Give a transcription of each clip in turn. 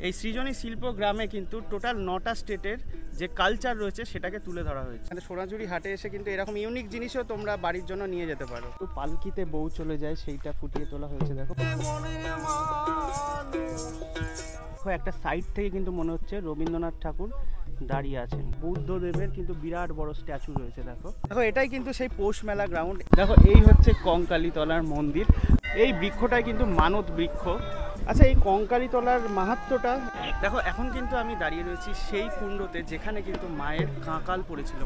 এই সৃজনী শিল্প গ্রামে কিন্তু টোটাল 9টা স্টেটের যে কালচার রয়েছে সেটাকে তুলে ধরা হয়েছে। সোনাঝুরি হাটে এসে কিন্তু এরকম ইউনিক জিনিসও তোমরা বাড়ির জন্য নিয়ে যেতে পারো। তো পালকিতে বউ চলে যায় সেইটা ফুটিয়ে তোলা হয়েছে। দেখো একটা সাইড থেকে কিন্তু মনে হচ্ছে রবীন্দ্রনাথ ঠাকুর দাঁড়িয়ে আছেন। বুদ্ধদেবের কিন্তু বিরাট বড় স্ট্যাচু রয়েছে। দেখো দেখো এটাই কিন্তু সেই পৌষ মেলা গ্রাউন্ড। দেখো এই হচ্ছে কঙ্কালীতলার মন্দির। এই বৃক্ষটাই কিন্তু মানত বৃক্ষ। আচ্ছা, এই কঙ্কালীতলার মাহাত্ম্যটা দেখো। এখন কিন্তু আমি দাঁড়িয়ে রয়েছি সেই কুণ্ডতে যেখানে কিন্তু মায়ের কাঁকাল পড়েছিল।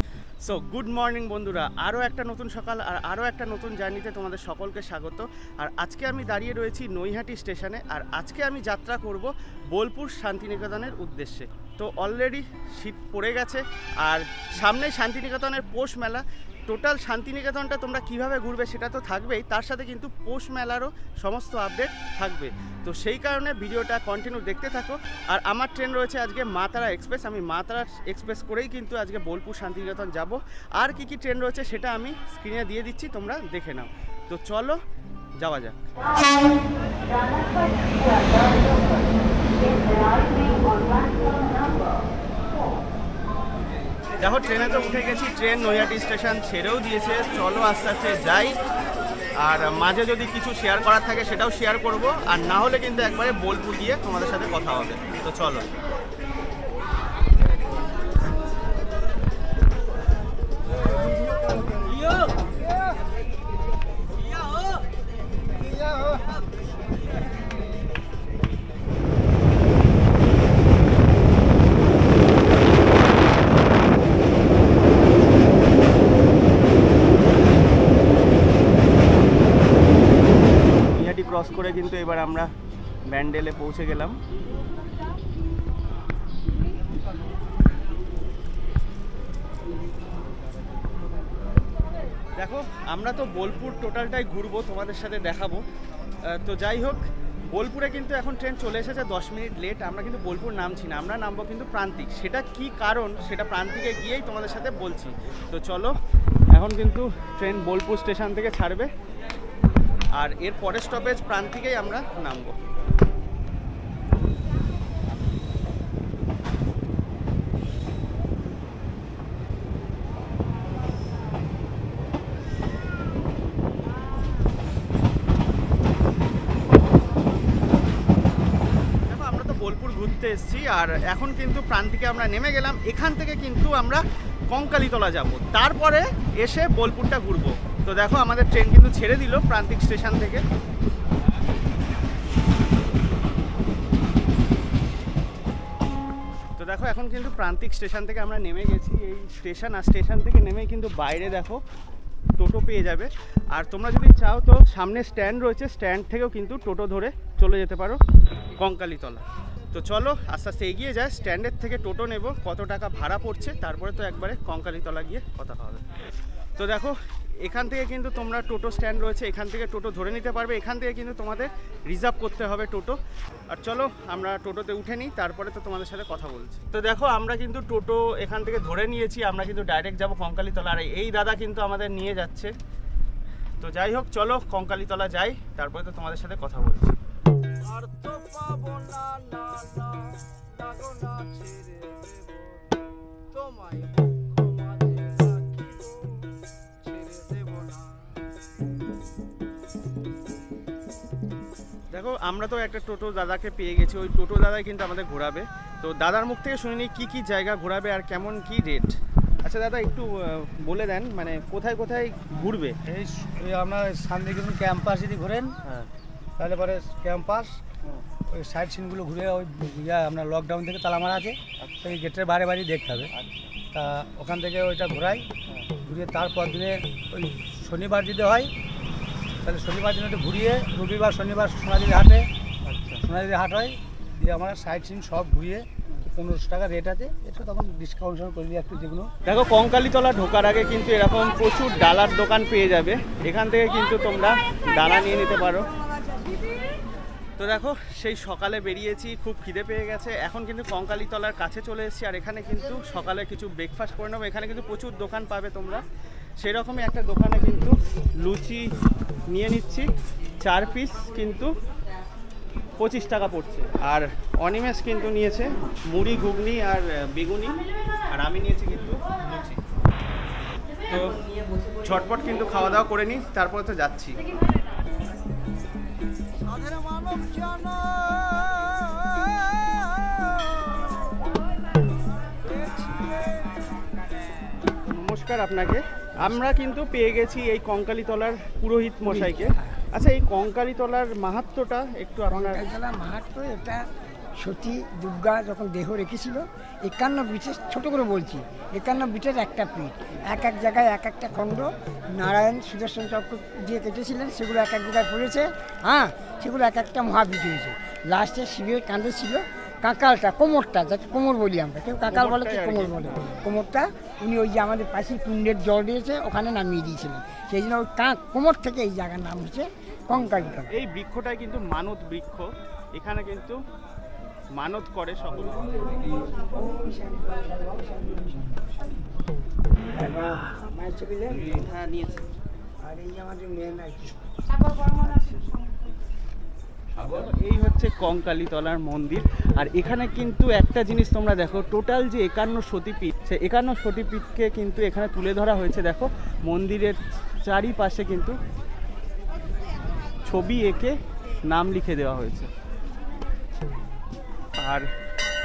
সো গুড মর্নিং বন্ধুরা, আরও একটা নতুন সকাল আর আরও একটা নতুন জার্নিতে তোমাদের সকলকে স্বাগত। আর আজকে আমি দাঁড়িয়ে রয়েছি নৈহাটি স্টেশনে। আর আজকে আমি যাত্রা করব বোলপুর শান্তিনিকেতনের উদ্দেশ্যে। তো অলরেডি শীত পড়ে গেছে আর সামনে শান্তিনিকেতনের পৌষ মেলা। টোটাল শান্তিনিকেতনটা তোমরা কিভাবে ঘুরবে সেটা তো থাকবেই, তার সাথে কিন্তু পৌষ মেলারও সমস্ত আপডেট থাকবে। তো সেই কারণে ভিডিওটা কন্টিনিউ দেখতে থাকো। আর আমার ট্রেন রয়েছে আজকে মা তারা এক্সপ্রেস। আমি মা তারা এক্সপ্রেস করেই কিন্তু আজকে বোলপুর শান্তিনিকেতন যাব। আর কি কি ট্রেন রয়েছে সেটা আমি স্ক্রিনে দিয়ে দিচ্ছি, তোমরা দেখে নাও। তো চলো যাওয়া যাক। দেখো ট্রেনে তো উঠে গেছি, ট্রেন নৈহাটি স্টেশন ছেড়েও দিয়েছে। চলো আস্তে আস্তে যাই। আর মাঝে যদি কিছু শেয়ার করার থাকে সেটাও শেয়ার করব, আর না হলে কিন্তু একবারে বোলপুর গিয়ে তোমাদের সাথে কথা হবে। তো চলো। ক্রস করে কিন্তু এবার আমরা ব্যান্ডেলে পৌঁছে গেলাম। দেখো আমরা তো বোলপুর টোটালটাই ঘুরবো, তোমাদের সাথে দেখাবো। তো যাই হোক, বোলপুরে কিন্তু এখন ট্রেন চলে এসেছে 10 মিনিট লেট। আমরা কিন্তু বোলপুর নামছি না, আমরা নামবো কিন্তু প্রান্তিক। সেটা কি কারণ সেটা প্রান্তিকে গিয়েই তোমাদের সাথে বলছি। তো চলো, এখন কিন্তু ট্রেন বোলপুর স্টেশন থেকে ছাড়বে আর এর পরের স্টপেজ প্রান্তিকেই আমরা নামবো। আমরা তো বোলপুর ঘুরতে এসেছি আর এখন কিন্তু প্রান্তিকে আমরা নেমে গেলাম। এখান থেকে কিন্তু আমরা কঙ্কালীতলা যাব, তারপরে এসে বোলপুরটা ঘুরবো। তো দেখো আমাদের ট্রেন কিন্তু ছেড়ে দিল প্রান্তিক স্টেশন থেকে। তো দেখো এখন কিন্তু প্রান্তিক স্টেশন থেকে আমরা নেমে গেছি। এই স্টেশন আর স্টেশন থেকে নেমেই কিন্তু বাইরে দেখো টোটো পেয়ে যাবে। আর তোমরা যদি চাও তো সামনে স্ট্যান্ড রয়েছে, স্ট্যান্ড থেকেও কিন্তু টোটো ধরে চলে যেতে পারো কঙ্কালীতলা। তো চলো আস্তে আস্তে এগিয়ে যায়। স্ট্যান্ডের থেকে টোটো নেব, কত টাকা ভাড়া পড়ছে, তারপরে তো একবারে কঙ্কালীতলা গিয়ে কথা হবে। তো দেখো এখান থেকে কিন্তু তোমরা টোটো স্ট্যান্ড রয়েছে, এখান থেকে টোটো ধরে নিতে পারবে। এখান থেকে কিন্তু তোমাদের রিজার্ভ করতে হবে টোটো। আর চলো আমরা টোটোতে উঠে নিই, তারপরে তো তোমাদের সাথে কথা বলছি। তো দেখো আমরা কিন্তু টোটো এখান থেকে ধরে নিয়েছি, আমরা কিন্তু ডাইরেক্ট যাব কঙ্কালীতলা। আর এই দাদা কিন্তু আমাদের নিয়ে যাচ্ছে। তো যাই হোক চলো কঙ্কালীতলা যাই, তারপরে তো তোমাদের সাথে কথা বলছি। আর তো পাবো না না না লাগো না ছেড়ে দেব তোমায় দেখো আমরা তো একটা টোটো দাদাকে পেয়ে গেছি। ওই টোটো দাদাই কিন্তু আমাদের ঘোরাবে। তো দাদার মুখ থেকে শুনে নিই কী কী জায়গা ঘোরাবে আর কেমন কি রেট। আচ্ছা দাদা একটু বলে দেন, মানে কোথায় কোথায় ঘুরবে। এই আপনার শান্তিনিকেতন ক্যাম্পাস যদি ঘোরেন, হ্যাঁ তাহলে পরে ক্যাম্পাস ওই সাইড সিনগুলো ঘুরে ওই আপনার লকডাউন থেকে তালা মারা আছে, ওই গেটের বাইরে বাইরে দেখতে হবে। তা ওখান থেকে ওইটা ঘোরাই, ঘুরিয়ে তারপর দিনে ওই শনিবার যদি হয় তাহলে শনিবার দিন ওটা ঘুরিয়ে রবিবার শনিবার সোনাঝুরি হাটে, সোনাঝুরি হাট হয়, দিয়ে আমরা সাইড সিন সব ঘুরিয়ে 1500 টাকা রেট আছে। এটা তখন ডিসকাউন্ট করে দিই একটু যেগুলো। দেখো কঙ্কালীতলা ঢোকার আগে কিন্তু এরকম প্রচুর ডালার দোকান পেয়ে যাবে, এখান থেকে কিন্তু তোমরা ডালা নিয়ে নিতে পারো। তো দেখো সেই সকালে বেরিয়েছি, খুব খিদে পেয়ে গেছে। এখন কিন্তু কঙ্কালীতলার কাছে চলে এসেছি আর এখানে কিন্তু সকালে কিছু ব্রেকফাস্ট করে নেবো। এখানে কিন্তু প্রচুর দোকান পাবে তোমরা। সেরকমই একটা দোকানে কিন্তু লুচি নিয়ে নিচ্ছি 4 পিস, কিন্তু 25 টাকা পড়ছে। আর অনিমেষ কিন্তু নিয়েছে মুড়ি ঘুগনি আর বেগুনি, আর আমি নিয়েছি কিন্তু লুচি। তো ঝটপট কিন্তু খাওয়া দাওয়া করে নিই, তারপরে তো যাচ্ছি। নমস্কার আপনাকে। আমরা কিন্তু পেয়ে গেছি এই কঙ্কালীতলার পুরোহিত মশাইকে। আচ্ছা, এই কঙ্কালীতলার মাহাত্ম্যটা একটু আপনার। কঙ্কালীতলার মাহাত্ম্য এটা সতী দুর্গা যখন দেহ রেখেছিল 51 পিঠের, ছোটো করে বলছি 51 পিঠের একটা পিঠ, এক এক জায়গায় এক একটা খণ্ড নারায়ণ সুদর্শন চক্র দিয়ে কেটেছিলেন, সেগুলো এক এক জায়গায় পড়েছে। হ্যাঁ, সেগুলো এক একটা মহাপিঠ হয়েছে। লাস্টে শিবের কাঁধে ছিল কাঁকালটা, কোমরটা, যাতে কোমর বলি আমরা, কেউ কাঁকাল বলে কেউ কোমর বলে। কোমরটা উনি ওই যে আমাদের পাশে কুণ্ডের জল দিয়েছে ওখানে নামিয়ে দিয়েছিলেন, সেই জন্য ওই কোমর থেকে এই জায়গার নাম হচ্ছে কঙ্কালীতলা। এই বৃক্ষটাই কিন্তু মানত বৃক্ষ, এখানে কিন্তু মানত করে সকলে। হ্যাঁ, নিয়েছি। আর এই আমাদের মেন আর কি, এই হচ্ছে কঙ্কালীতলার মন্দির। আর এখানে কিন্তু একটা জিনিস তোমরা দেখো, টোটাল যে 51 সতীপীঠ, সে 51 সতীপীঠকে কিন্তু এখানে তুলে ধরা হয়েছে। দেখো মন্দিরের চারিপাশে কিন্তু ছবি এঁকে নাম লিখে দেওয়া হয়েছে। আর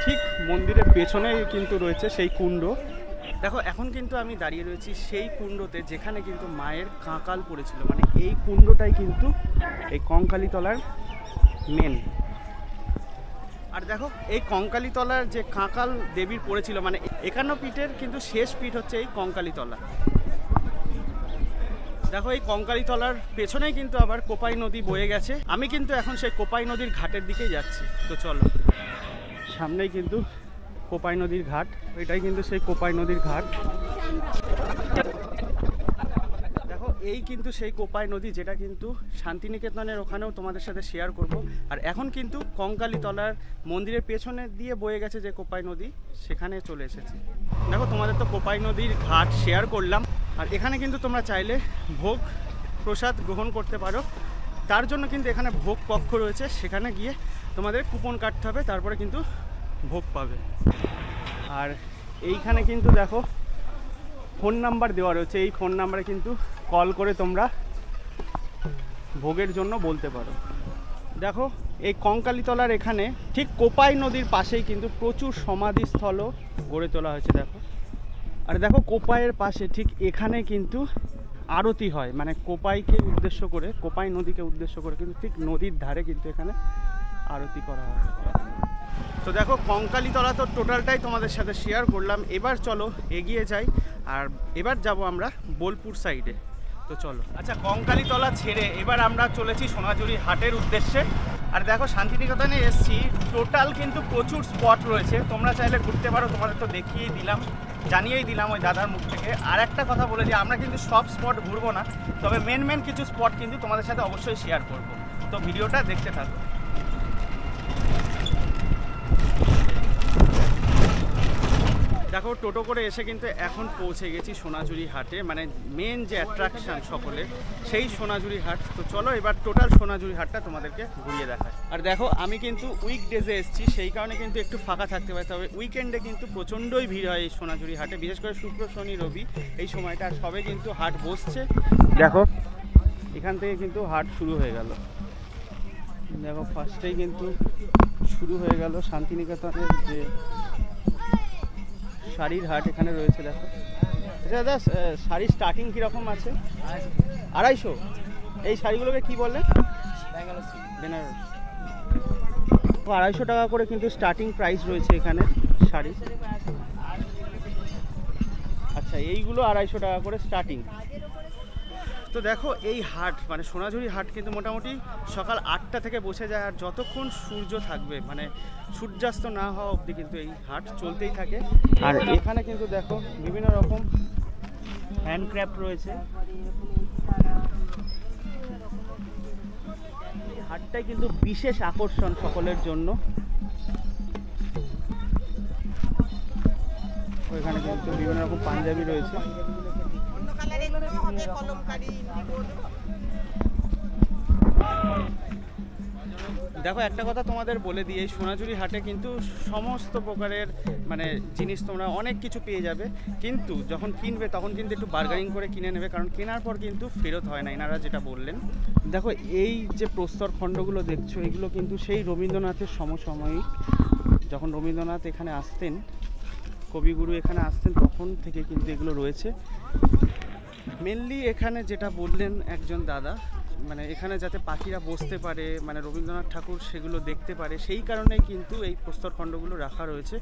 ঠিক মন্দিরের পেছনেই কিন্তু রয়েছে সেই কুণ্ড। দেখো এখন কিন্তু আমি দাঁড়িয়ে রয়েছি সেই কুণ্ডতে যেখানে কিন্তু মায়ের কাঁকাল পড়েছিল, মানে এই কুণ্ডটাই কিন্তু এই কঙ্কালীতলার মেন। আর দেখো এই কঙ্কালীতলার যে কাঁকাল দেবীর পড়েছিল, মানে 51 পীঠের কিন্তু শেষ পীঠ হচ্ছে এই কঙ্কালীতলা। দেখো এই কঙ্কালীতলার পেছনেই কিন্তু আবার কোপাই নদী বয়ে গেছে। আমি কিন্তু এখন সেই কোপাই নদীর ঘাটের দিকেই যাচ্ছি। তো চলো, সামনেই কিন্তু কোপাই নদীর ঘাট, এটাই কিন্তু সেই কোপাই নদীর ঘাট। দেখো এই কিন্তু সেই কোপাই নদী, যেটা কিন্তু শান্তিনিকেতনের ওখানেও তোমাদের সাথে শেয়ার করব। আর এখন কিন্তু কঙ্কালীতলার মন্দিরের পেছনে দিয়ে বয়ে গেছে যে কোপাই নদী, সেখানে চলে এসেছি। দেখো তোমাদের তো কোপাই নদীর ঘাট শেয়ার করলাম। আর এখানে কিন্তু তোমরা চাইলে ভোগ প্রসাদ গ্রহণ করতে পারো, তার জন্য কিন্তু এখানে ভোগ কক্ষ রয়েছে, সেখানে গিয়ে তোমাদের কুপন কাটতে হবে, তারপরে কিন্তু ভোগ পাবে। আর এইখানে কিন্তু দেখো ফোন নাম্বার দেওয়া রয়েছে, এই ফোন নাম্বারে কিন্তু কল করে তোমরা ভোগের জন্য বলতে পারো। দেখো এই কঙ্কালীতলার এখানে ঠিক কোপাই নদীর পাশেই কিন্তু প্রচুর সমাধিস্থলও গড়ে তোলা হয়েছে। দেখো, আর দেখো কোপাইয়ের পাশে ঠিক এখানে কিন্তু আরতি হয়, মানে কোপাইকে উদ্দেশ্য করে, কোপাই নদীকে উদ্দেশ্য করে কিন্তু ঠিক নদীর ধারে কিন্তু এখানে আরতি করা হয়। তো দেখো কঙ্কালীতলা তো টোটালটাই তোমাদের সাথে শেয়ার করলাম। এবার চলো এগিয়ে যাই, আর এবার যাব আমরা বোলপুর সাইডে। তো চলো। আচ্ছা, কঙ্কালীতলা ছেড়ে এবার আমরা চলেছি সোনাঝুরি হাটের উদ্দেশ্যে। আর দেখো শান্তিনিকেতনে এসছি, টোটাল কিন্তু প্রচুর স্পট রয়েছে, তোমরা চাইলে ঘুরতে পারো। তোমাদের তো দেখিয়েই দিলাম, জানিয়েই দিলাম ওই দাদার মুখ থেকে। আর একটা কথা বলে যে আমরা কিন্তু সব স্পট ঘুরবো না, তবে মেন কিছু স্পট কিন্তু তোমাদের সাথে অবশ্যই শেয়ার করব। তো ভিডিওটা দেখতে থাকো। দেখো টোটো করে এসে কিন্তু এখন পৌঁছে গেছি সোনাঝুরি হাটে, মানে মেন যে অ্যাট্রাকশান সকলের, সেই সোনাঝুরি হাট। তো চলো এবার টোটাল সোনাঝুরি হাটটা তোমাদেরকে ঘুরিয়ে দেখায়। আর দেখো আমি কিন্তু উইকডেজে এসেছি, সেই কারণে কিন্তু একটু ফাঁকা থাকতে পারে, তবে উইকেন্ডে কিন্তু প্রচণ্ডই ভিড় হয় এই সোনাঝুরি হাটে, বিশেষ করে শুক্র শনি রবি এই সময়টা। আর সবে কিন্তু হাট বসছে। দেখো এখান থেকে কিন্তু হাট শুরু হয়ে গেল। দেখো ফার্স্টেই কিন্তু শুরু হয়ে গেল শান্তিনিকেতনের যে শাড়ির হাট এখানে রয়েছে। দেখো আচ্ছা দাদা, শাড়ির স্টার্টিং কীরকম আছে? 250। এই শাড়িগুলোকে কি বলে? বেনারস। 250 টাকা করে কিন্তু স্টার্টিং প্রাইস রয়েছে এখানে শাড়ি। আচ্ছা, এইগুলো 250 টাকা করে স্টার্টিং। তো দেখো এই হাট, মানে সোনাঝুরি হাট কিন্তু মোটামুটি সকাল 8টা থেকে বসে যায়, আর যতক্ষণ সূর্য থাকবে, মানে সূর্যাস্ত না হওয়া অবধি কিন্তু এই হাট চলতেই থাকে। আর এখানে কিন্তু দেখো বিভিন্ন রকম হ্যান্ডক্রাফট রয়েছে। হাটটাই কিন্তু বিশেষ আকর্ষণ সকলের জন্য। ওইখানে কিন্তু বিভিন্ন রকম পাঞ্জাবি রয়েছে। দেখো একটা কথা তোমাদের বলে দিই, এই সোনাঝুরি হাটে কিন্তু সমস্ত প্রকারের মানে জিনিস তোমরা অনেক কিছু পেয়ে যাবে, কিন্তু যখন কিনবে তখন কিন্তু একটু বার্গারিং করে কিনে নেবে, কারণ কেনার পর কিন্তু ফেরত হয় না, এনারা যেটা বললেন। দেখো এই যে প্রস্তর খণ্ডগুলো দেখছো, এগুলো কিন্তু সেই রবীন্দ্রনাথের সমসাময়িক, যখন রবীন্দ্রনাথ এখানে আসতেন, কবিগুরু এখানে আসতেন, তখন থেকে কিন্তু এগুলো রয়েছে। মেনলি এখানে যেটা বললেন একজন দাদা, মানে এখানে যাতে পাখিরা বসতে পারে, মানে রবীন্দ্রনাথ ঠাকুর সেগুলো দেখতে পারে, সেই কারণেই কিন্তু এই প্রস্তরখণ্ডগুলো রাখা রয়েছে।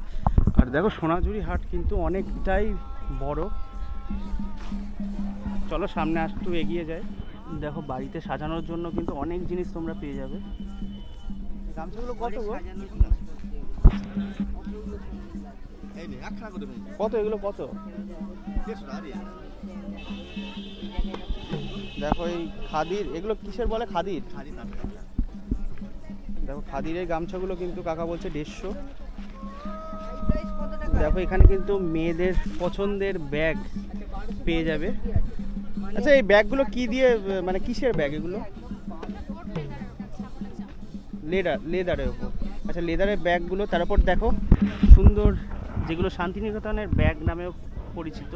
আর দেখো সোনাঝুরি হাট কিন্তু অনেকটাই বড়। চলো সামনে একটু এগিয়ে যাই। দেখো বাড়িতে সাজানোর জন্য কিন্তু অনেক জিনিস তোমরা পেয়ে যাবে। গামছাগুলো কত গো? কত এগুলো কত? দেখো এই খাদির, এগুলো কিসের বলে? খাদির। দেখো খাদির এই গামছাগুলো কিন্তু কাকা বলছে 150। দেখো এখানে কিন্তু মেয়েদের পছন্দের ব্যাগ পেয়ে যাবে। আচ্ছা এই ব্যাগগুলো কি দিয়ে, মানে কিসের ব্যাগ এগুলো? লেদারের উপর। আচ্ছা লেদারের ব্যাগগুলো। তার উপর দেখো সুন্দর যেগুলো শান্তিনিকেতনের ব্যাগ নামেও পরিচিত,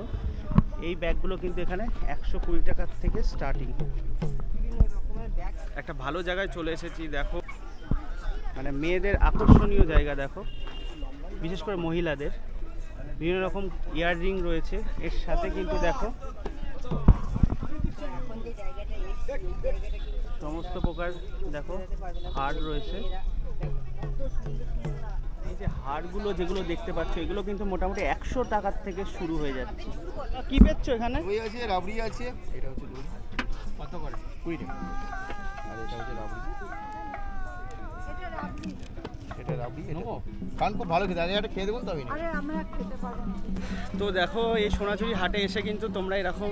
এই ব্যাগগুলো কিন্তু এখানে 120 টাকা থেকে স্টার্টিং। একটা ভালো জায়গায় চলে এসেছি। দেখো মানে মেয়েদের আকর্ষণীয় জায়গা, দেখো বিশেষ করে মহিলাদের বিভিন্ন রকম ইয়াররিং রয়েছে, এর সাথে কিন্তু দেখো সমস্ত প্রকার দেখো হার রয়েছে। এই যে হারগুলো যেগুলো দেখতে পাচ্ছ, এগুলো কিন্তু মোটামুটি 100 টাকার থেকে শুরু হয়ে যাচ্ছে। কি বেচছো এখানে? ওই আছে, রাবড়ি আছে, এটা হচ্ছে দই। কত করে? 20 টাকা। আর এটা হচ্ছে রাবড়ি। এটা রাবড়ি, নেবো? কারণ খুব ভালো খেতে, আমি একটা খেয়ে দেবো তো আমি। আরে আমরা খেতে পারবো না। তো দেখো এই সোনাঝুরি হাটে এসে কিন্তু তোমরা এরকম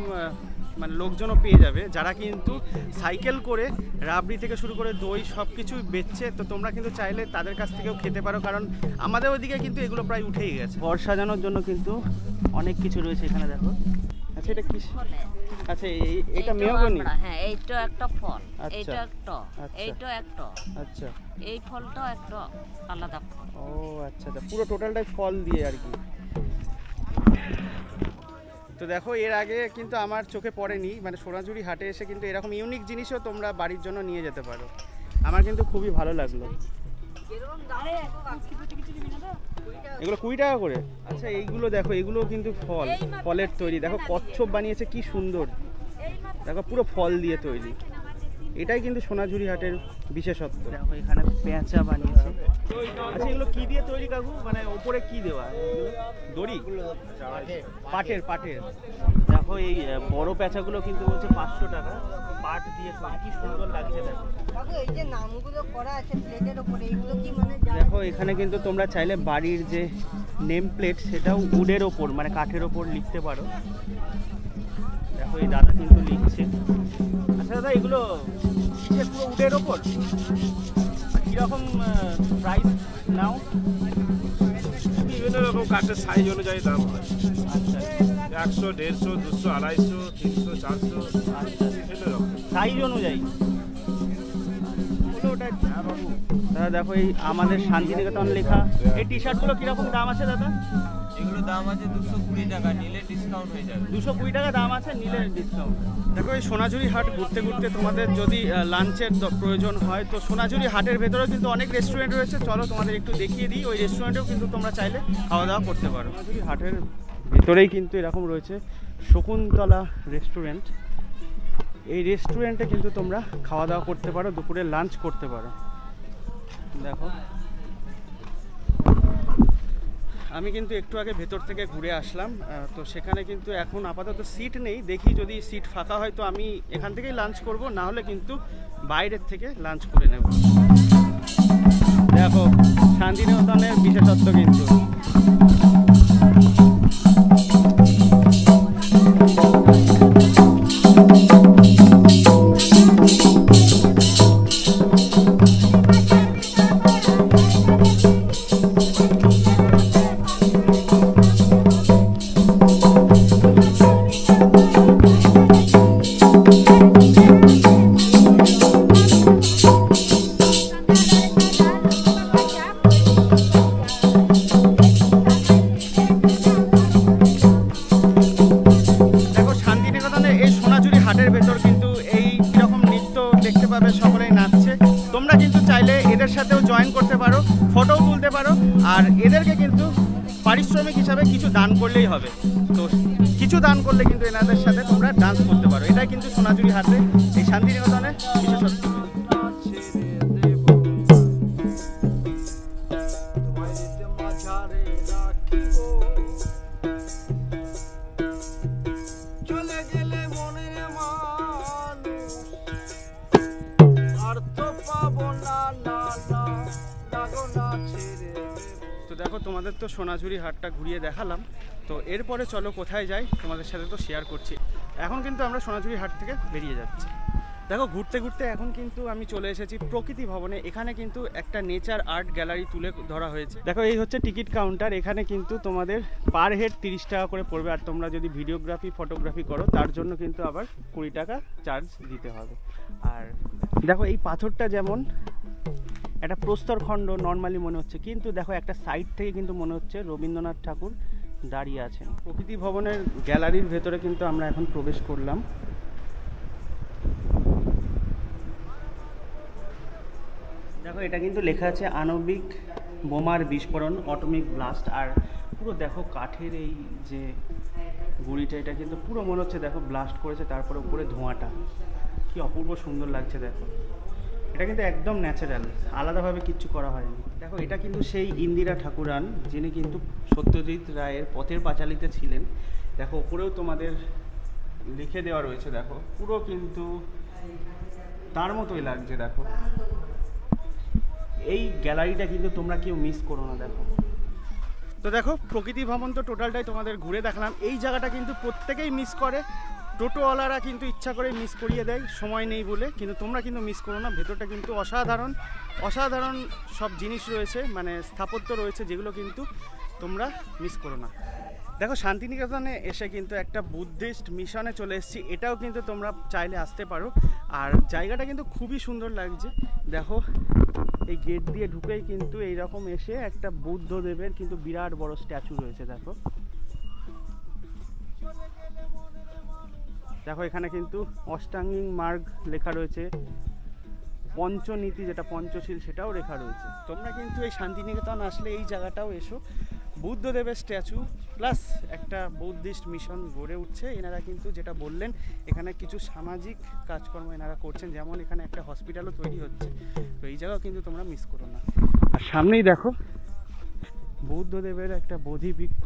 মানে লোকজনও পেয়ে যাবে যারা কিন্তু সাইকেল করে রাবড়ি থেকে শুরু করে দই সব কিছুই বেচছে। তো তোমরা কিন্তু চাইলে তাদের কাছ থেকেও খেতে পারো, কারণ আমাদের ওইদিকে কিন্তু এগুলো প্রায় উঠেই গেছে। ঘর সাজানোর জন্য কিন্তু অনেক কিছু রয়েছে এখানে। দেখো আচ্ছা এটা কি? আচ্ছা এটা মেহগনি। হ্যাঁ এইটা একটা ফল, আচ্ছা, এইটা একটা, আচ্ছা, এইটা একটা, আচ্ছা এই ফলটা একটা আলাদা ফল। ও আচ্ছা, পুরো টোটালটাই ফল দিয়ে আর কি। তো দেখো এর আগে কিন্তু আমার চোখে পড়েনি, মানে সোনাঝুরি হাটে এসে কিন্তু এরকম ইউনিক জিনিসও তোমরা বাড়ির জন্য নিয়ে যেতে পারো। আমার কিন্তু খুবই ভালো লাগলো। এগুলো 20 টাকা করে। আচ্ছা এইগুলো দেখো, এগুলো কিন্তু ফলের তৈরি। দেখো কচ্ছপ বানিয়েছে, কি সুন্দর। দেখো পুরো ফল দিয়ে তৈরি। এটাই কিন্তু সোনাঝুরি হাটের বিশেষত্ব। দেখো এখানে পেঁচা বানিয়েছে। আচ্ছা এগুলো কি দিয়ে তৈরি কাকু? মানে উপরে কি দেওয়া? দড়ি? পাটের। দেখো এই বড় পেঁচাগুলো কিন্তু বলছে 500 টাকা। পাট দিয়ে তৈরি, কি সুন্দর লাগছে। দেখো এই যে নামগুলো করা আছে প্লেটের উপরে, এগুলো কি মানে? দেখো এখানে কিন্তু তোমরা চাইলে বাড়ির যে নেম প্লেট সেটাও উডের ওপর, মানে কাঠের ওপর লিখতে পারো। দেখো এই দাদা কিন্তু লিখছে। আচ্ছা দাদা এগুলো পুরো উডের ওপর কিরকম প্রাইস নাও? বিভিন্ন রকম কাঠের সাইজ অনুযায়ী দাম হয়। আচ্ছা 100, 150, 200, 250, 300, 400, আচ্ছা বিভিন্ন রকম সাইজ অনুযায়ী। দাদা দেখো এই আমাদের শান্তিনিকেতন লেখা এই টি শার্টগুলো কিরকম দাম আছে দাদা? এগুলো দাম আছে 220 টাকা, নিলে ডিসকাউন্ট হয়ে যাবে। 220 টাকা দাম আছে, নিলে ডিসকাউন্ট। দেখো এই সোনাঝুরি হাট ঘুরতে ঘুরতে তোমাদের যদি লাঞ্চের প্রয়োজন হয়, তো সোনাঝুরি হাটের ভেতরেও কিন্তু অনেক রেস্টুরেন্ট রয়েছে। চলো তোমাদের একটু দেখিয়ে দিই, ওই রেস্টুরেন্টেও কিন্তু তোমরা চাইলে খাওয়া দাওয়া করতে পারো। সোনাঝুরি হাটের ভেতরেই কিন্তু এরকম রয়েছে শকুন্তলা রেস্টুরেন্ট। এই রেস্টুরেন্টে কিন্তু তোমরা খাওয়া দাওয়া করতে পারো, দুপুরে লাঞ্চ করতে পারো। দেখো আমি কিন্তু একটু আগে ভেতর থেকে ঘুরে আসলাম, তো সেখানে কিন্তু এখন আপাতত সিট নেই। দেখি যদি সিট ফাঁকা হয় তো আমি এখান থেকেই লাঞ্চ করব, না হলে কিন্তু বাইরের থেকে লাঞ্চ করে নেব। দেখো শান্তিনিকেতনের বিশেষত্ব কিন্তু। এদের সাথেও জয়েন করতে পারো, ফটোও তুলতে পারো, আর এদেরকে কিন্তু পারিশ্রমিক হিসাবে কিছু দান করলেই হবে। তো কিছু দান করলে কিন্তু এনাদের সাথে তোমরা ডান্স করতে পারো। এটাই কিন্তু সোনাঝুরি হাটে এই শান্তিনিকেতনে বিশেষত্ব। তো দেখো তোমাদের তো সোনাঝুরি হাটটা ঘুরিয়ে দেখালাম, তো এরপরে চলো কোথায় যাই তোমাদের সাথে তো শেয়ার করছি। এখন কিন্তু আমরা সোনাঝুরি হাট থেকে বেরিয়ে যাচ্ছি। দেখো ঘুরতে ঘুরতে এখন কিন্তু আমি চলে এসেছি প্রকৃতি ভবনে। এখানে কিন্তু একটা নেচার আর্ট গ্যালারি তুলে ধরা হয়েছে। দেখো এই হচ্ছে টিকিট কাউন্টার। এখানে কিন্তু তোমাদের পার হেড 30 টাকা করে পড়বে, আর তোমরা যদি ভিডিওগ্রাফি ফটোগ্রাফি করো তার জন্য কিন্তু আবার 20 টাকা চার্জ দিতে হবে। আর দেখো এই পাথরটা যেমন একটা প্রস্তরখণ্ড নর্মালি মনে হচ্ছে, কিন্তু দেখো একটা সাইড থেকে কিন্তু মনে হচ্ছে রবীন্দ্রনাথ ঠাকুর দাঁড়িয়ে আছেন। প্রকৃতি ভবনের গ্যালারির ভেতরে কিন্তু আমরা এখন প্রবেশ করলাম। দেখো এটা কিন্তু লেখা আছে আণবিক বোমার বিস্ফোরণ, অটোমিক ব্লাস্ট। আর পুরো দেখো কাঠের এই যে গুড়িটা, এটা কিন্তু পুরো মনে হচ্ছে দেখো ব্লাস্ট করেছে, তারপরে উপরে ধোঁয়াটা কি অপূর্ব সুন্দর লাগছে। দেখো এটা কিন্তু একদম ন্যাচারাল, আলাদাভাবে কিচ্ছু করা হয়নি। দেখো এটা কিন্তু সেই ইন্দিরা ঠাকুরান যিনি কিন্তু সত্যজিৎ রায়ের পথের পাঁচালীতে ছিলেন। দেখো উপরেও তোমাদের লিখে দেওয়া রয়েছে, দেখো পুরো কিন্তু তার মতোই লাগছে। দেখো এই গ্যালারিটা কিন্তু তোমরা কেউ মিস করো না। দেখো তো দেখো প্রকৃতি ভবন তো টোটালটাই তোমাদের ঘুরে দেখালাম। এই জায়গাটা কিন্তু প্রত্যেকেই মিস করে, টোটোওয়ালারা কিন্তু ইচ্ছা করে মিস করিয়ে দেয় সময় নেই বলে, কিন্তু তোমরা কিন্তু মিস করো না। ভেতরটা কিন্তু অসাধারণ অসাধারণ সব জিনিস রয়েছে, মানে স্থাপত্য রয়েছে, যেগুলো কিন্তু তোমরা মিস করো না। দেখো শান্তিনিকেতনে এসে কিন্তু একটা বুদ্ধিস্ট মিশনে চলে এসেছি, এটাও কিন্তু তোমরা চাইলে আসতে পারো। আর জায়গাটা কিন্তু খুবই সুন্দর লাগছে। দেখো এই গেট দিয়ে ঢুকেই কিন্তু এইরকম এসে একটা বুদ্ধদেবের কিন্তু বিরাট বড় স্ট্যাচু রয়েছে। দেখো দেখো এখানে কিন্তু অষ্টাঙ্গিক মার্গ লেখা রয়েছে, পঞ্চনীতি যেটা পঞ্চশীল সেটাও লেখা রয়েছে। তোমরা কিন্তু এই শান্তিনিকেতন আসলে এই জায়গাটাও এসো। বুদ্ধদেবের স্ট্যাচু প্লাস একটা বুদ্ধিস্ট মিশন গড়ে উঠছে। এনারা কিন্তু যেটা বললেন এখানে কিছু সামাজিক কাজকর্ম এনারা করছেন, যেমন এখানে একটা হসপিটালও তৈরি হচ্ছে। তো এই জায়গাও কিন্তু তোমরা মিস করো না। আর সামনেই দেখো বুদ্ধদেবের একটা বোধি বৃক্ষ,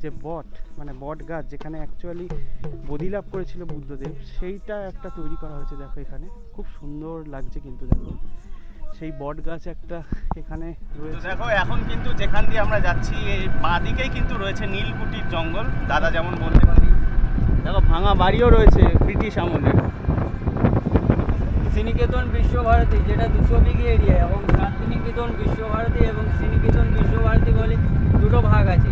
যে বট মানে বট গাছ যেখানে অ্যাকচুয়ালি বোধিলাভ করেছিল বুদ্ধদেব, সেইটা একটা তৈরি করা হয়েছে। দেখো এখানে খুব সুন্দর লাগছে কিন্তু। দেখো সেই বট গাছ একটা এখানে রয়েছে। দেখো এখন কিন্তু যেখান দিয়ে আমরা যাচ্ছি এই বাঁ দিকেই কিন্তু রয়েছে নীলকুঠির জঙ্গল, দাদা যেমন বলতে পারি। দেখো ভাঙা বাড়িও রয়েছে ব্রিটিশ আমলের। শ্রীনিকেতন বিশ্বভারতী যেটা 200 বিঘে এরিয়া, এবং শান্তিনিকেতন বিশ্বভারতী এবং শ্রীনিকেতন বিশ্বভারতী বলে দুটো ভাগ আছে।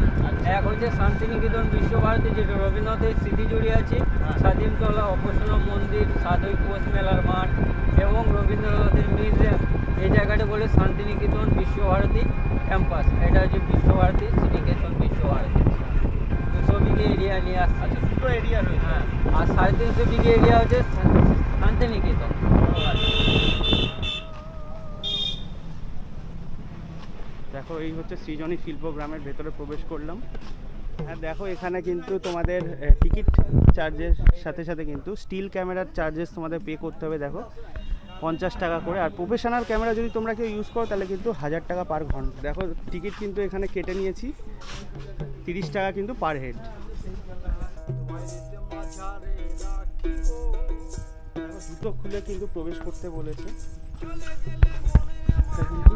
এক হচ্ছে শান্তিনিকেতন বিশ্বভারতী, যেটা রবীন্দ্রনাথের স্মৃতি জড়িয়ে আছে, স্বাধীনতলা, অপসনম মন্দির, সাতই পৌষ মেলার মাঠ এবং রবীন্দ্রনাথের মিউজিয়াম। এই জায়গাটা বলে শান্তিনিকেতন বিশ্বভারতী ক্যাম্পাস। এটা হচ্ছে বিশ্বভারতী শ্রীনিকেতন বিশ্বভারতী। 200 বিঘে এরিয়া নিয়ে আসছে, দুটো এরিয়া রয়েছে। হ্যাঁ, আর 350 বিঘে এরিয়া হচ্ছে শান্তিনিকেতন। দেখো এই হচ্ছে সৃজনী শিল্পগ্রামের ভেতরে প্রবেশ করলাম। আর দেখো এখানে কিন্তু তোমাদের টিকিট চার্জের সাথে সাথে কিন্তু স্টিল ক্যামেরার চার্জেস তোমাদের পে করতে হবে। দেখো 50 টাকা করে। আর প্রফেশনাল ক্যামেরা যদি তোমরা কেউ ইউজ করো তাহলে কিন্তু 1000 টাকা পার ঘন্টা। দেখো টিকিট কিন্তু এখানে কেটে নিয়েছি, 30 টাকা কিন্তু পার হেড। জুতো খুলে কিন্তু প্রবেশ করতে বলেছে। এটা কিন্তু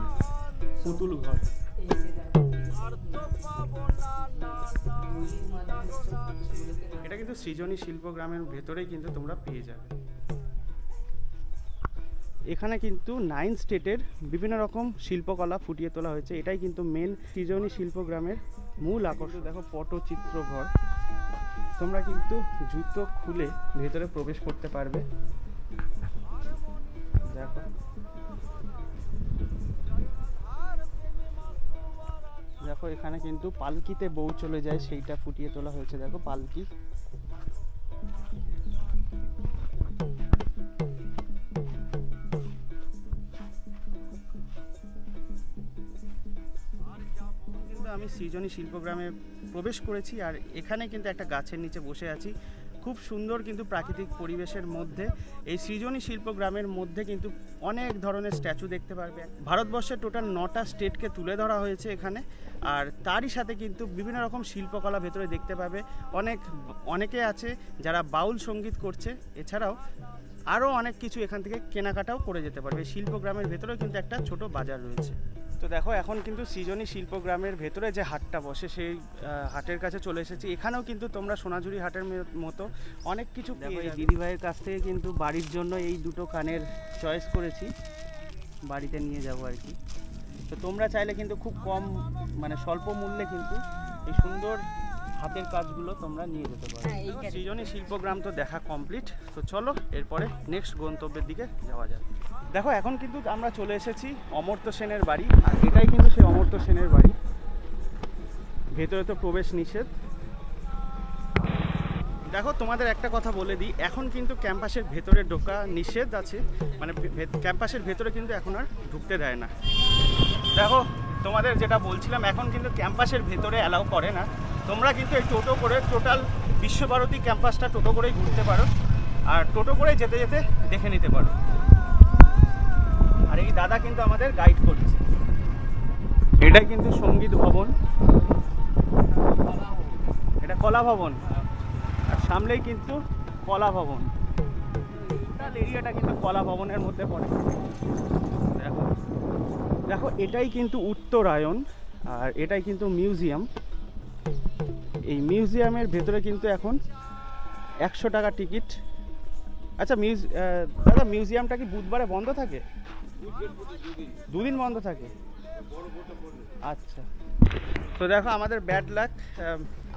পুতুল ঘর। এটা কিন্তু সৃজনী শিল্পগ্রামের ভেতরেই কিন্তু তোমরা পেয়ে যাবে। এখানে কিন্তু 9 স্টেটের বিভিন্ন রকম শিল্পকলা ফুটিয়ে তোলা হয়েছে। এটাই কিন্তু মেন সৃজনী শিল্পগ্রামের মূল আকর্ষণ। দেখো পটচিত্র ঘর, তোমরা কিন্তু জুতো খুলে ভেতরে প্রবেশ করতে পারবে। দেখো দেখো এখানে কিন্তু পালকিতে বউ চলে যায়, সেইটা ফুটিয়ে তোলা হয়েছে। দেখো পালকি। আমি সৃজনী শিল্পগ্রামে প্রবেশ করেছি আর এখানে কিন্তু একটা গাছের নিচে বসে আছি। খুব সুন্দর কিন্তু প্রাকৃতিক পরিবেশের মধ্যে এই সৃজনী শিল্পগ্রামের মধ্যে কিন্তু অনেক ধরনের স্ট্যাচু দেখতে পারবে। ভারতবর্ষের টোটাল 9টা স্টেটকে তুলে ধরা হয়েছে এখানে, আর তারই সাথে কিন্তু বিভিন্ন রকম শিল্পকলা ভেতরে দেখতে পাবে। অনেকে আছে যারা বাউল সঙ্গীত করছে, এছাড়াও আরও অনেক কিছু এখান থেকে কেনাকাটাও করে যেতে পারবে। শিল্পগ্রামের ভেতরেও কিন্তু একটা ছোট বাজার রয়েছে। তো দেখো এখন কিন্তু সৃজনী শিল্পগ্রামের ভেতরে যে হাটটা বসে সেই হাটের কাছে চলে এসেছি। এখানেও কিন্তু তোমরা সোনাঝুরি হাটের মতো অনেক কিছু পেয়ে যাবে। দিদিভাইয়ের কাছ থেকে কিন্তু বাড়ির জন্য এই দুটো কানের চয়েস করেছি, বাড়িতে নিয়ে যাব আর কি। তো তোমরা চাইলে কিন্তু খুব কম মানে স্বল্প মূল্যে কিন্তু এই সুন্দর হাতের কাজগুলো তোমরা নিয়ে যেতে পারো। সৃজনী শিল্পগ্রাম তো দেখা কমপ্লিট, তো চলো এরপরে নেক্সট গন্তব্যের দিকে যাওয়া যাক। দেখো এখন কিন্তু আমরা চলে এসেছি অমর্ত্য সেনের বাড়ি, আর এটাই কিন্তু সেই অমর্ত্য সেনের বাড়ি। ভেতরে তো প্রবেশ নিষেধ। দেখো তোমাদের একটা কথা বলে দিই, এখন কিন্তু ক্যাম্পাসের ভেতরে ঢোকা নিষেধ আছে, মানে ক্যাম্পাসের ভেতরে কিন্তু এখন আর ঢুকতে দেয় না। দেখো তোমাদের যেটা বলছিলাম, এখন কিন্তু ক্যাম্পাসের ভেতরে অ্যালাউ করে না। তোমরা কিন্তু এই টোটো করে টোটাল বিশ্বভারতী ক্যাম্পাসটা টোটো করেই ঘুরতে পারো, আর টোটো করে যেতে যেতে দেখে নিতে পারো। আর এই দাদা কিন্তু আমাদের গাইড করছে। এটাই কিন্তু সঙ্গীত ভবন, এটা কলা ভবন, আর সামনেই কিন্তু কলা ভবন। টোটাল এরিয়াটা কিন্তু কলা ভবনের মধ্যে পড়ে। দেখো দেখো এটাই কিন্তু উত্তরায়ণ, আর এটাই কিন্তু মিউজিয়াম। এই মিউজিয়ামের ভেতরে কিন্তু এখন 100 টাকা টিকিট। আচ্ছা দাদা মিউজিয়ামটা কি বুধবারে বন্ধ থাকে? দুদিন বন্ধ থাকে। আচ্ছা, তো দেখো আমাদের ব্যাড লাক,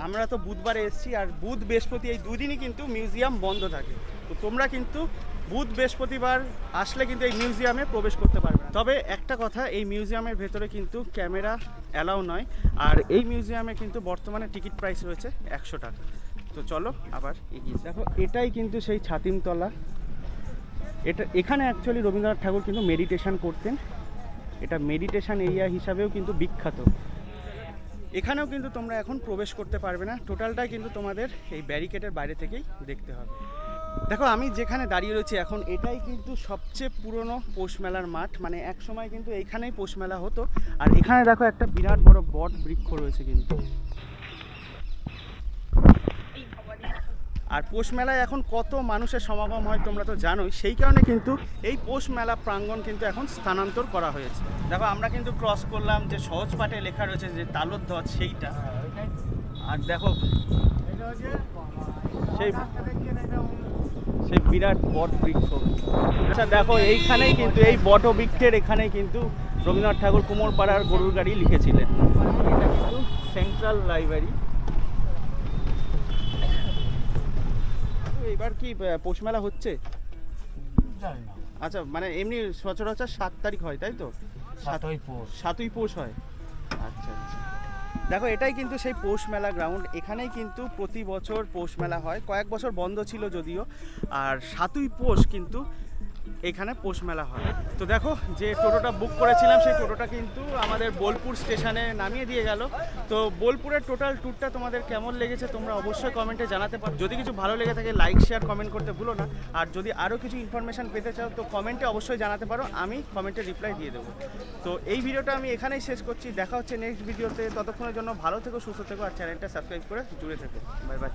আমরা তো বুধবারে এসেছি, আর বুধ বৃহস্পতি এই দুদিনই কিন্তু মিউজিয়াম বন্ধ থাকে। তো তোমরা কিন্তু বুধ বৃহস্পতিবার আসলে কিন্তু এই মিউজিয়ামে প্রবেশ করতে পারবে না। তবে একটা কথা, এই মিউজিয়ামের ভেতরে কিন্তু ক্যামেরা অ্যালাউ নয়, আর এই মিউজিয়ামে কিন্তু বর্তমানে টিকিট প্রাইস রয়েছে 100 টাকা। তো চলো আবার এগিয়ে। দেখো এটাই কিন্তু সেই ছাতিমতলা। এখানে অ্যাকচুয়ালি রবীন্দ্রনাথ ঠাকুর কিন্তু মেডিটেশন করতেন। এটা মেডিটেশন এরিয়া হিসাবেও কিন্তু বিখ্যাত। এখানেও কিন্তু তোমরা এখন প্রবেশ করতে পারবে না, টোটালটাই কিন্তু তোমাদের এই ব্যারিকেডের বাইরে থেকেই দেখতে হবে। দেখো আমি যেখানে দাঁড়িয়ে রয়েছি এখন, এটাই কিন্তু সবচেয়ে পুরনো পৌষ মেলার মাঠ। মানে এক সময় কিন্তু এইখানেই পৌষ মেলা হতো। আর এখানে দেখো একটা বিরাট বড় বট বৃক্ষ রয়েছে কিন্তু। আর পৌষ মেলায় এখন কত মানুষের সমাগম হয় তোমরা তো জানোই, সেই কারণে কিন্তু এই পৌষ মেলা প্রাঙ্গণ কিন্তু এখন স্থানান্তর করা হয়েছে। দেখো আমরা কিন্তু ক্রস করলাম যে সহজ পাঠে লেখা রয়েছে যে তালোধ্বজ, সেইটা। আর দেখো সেই বিরাট বট বৃক্ষ। আচ্ছা দেখো এইখানেই কিন্তু এই বট বৃক্ষের এখানেই কিন্তু রবীন্দ্রনাথ ঠাকুর কুমোরপাড়ার গরুর গাড়ি লিখেছিলেন। এটা কিন্তু সেন্ট্রাল লাইব্রেরি। এবার কি পৌষ মেলা হচ্ছে? আচ্ছা মানে এমনি সচরাচর 7 তারিখ হয়, তাই তো? 7ই পৌষ হয়। আচ্ছা আচ্ছা। দেখো এটাই কিন্তু সেই পৌষ মেলা গ্রাউন্ড। এখানেই কিন্তু প্রতি বছর পৌষ মেলা হয়, কয়েক বছর বন্ধ ছিল যদিও। আর 7ই পৌষ কিন্তু এখানে পৌষ মেলা হয়। তো দেখো যে টোটোটা বুক করেছিলাম সেই টোটোটা কিন্তু আমাদের বোলপুর স্টেশনে নামিয়ে দিয়ে গেল। তো বোলপুরের টোটাল ট্যুরটা তোমাদের কেমন লেগেছে তোমরা অবশ্যই কমেন্টে জানাতে পারো। যদি কিছু ভালো লেগে থাকে লাইক শেয়ার কমেন্ট করতে ভুলো না। আর যদি আরও কিছু ইনফরমেশান পেতে চাও তো কমেন্টে অবশ্যই জানাতে পারো, আমি কমেন্টে রিপ্লাই দিয়ে দেবো। তো এই ভিডিওটা আমি এখানেই শেষ করছি। দেখা হচ্ছে নেক্সট ভিডিওতে। ততক্ষণের জন্য ভালো থেকো, সুস্থ থেকো, আর চ্যানেলটা সাবস্ক্রাইব করে জুড়ে থেকো। Bye bye.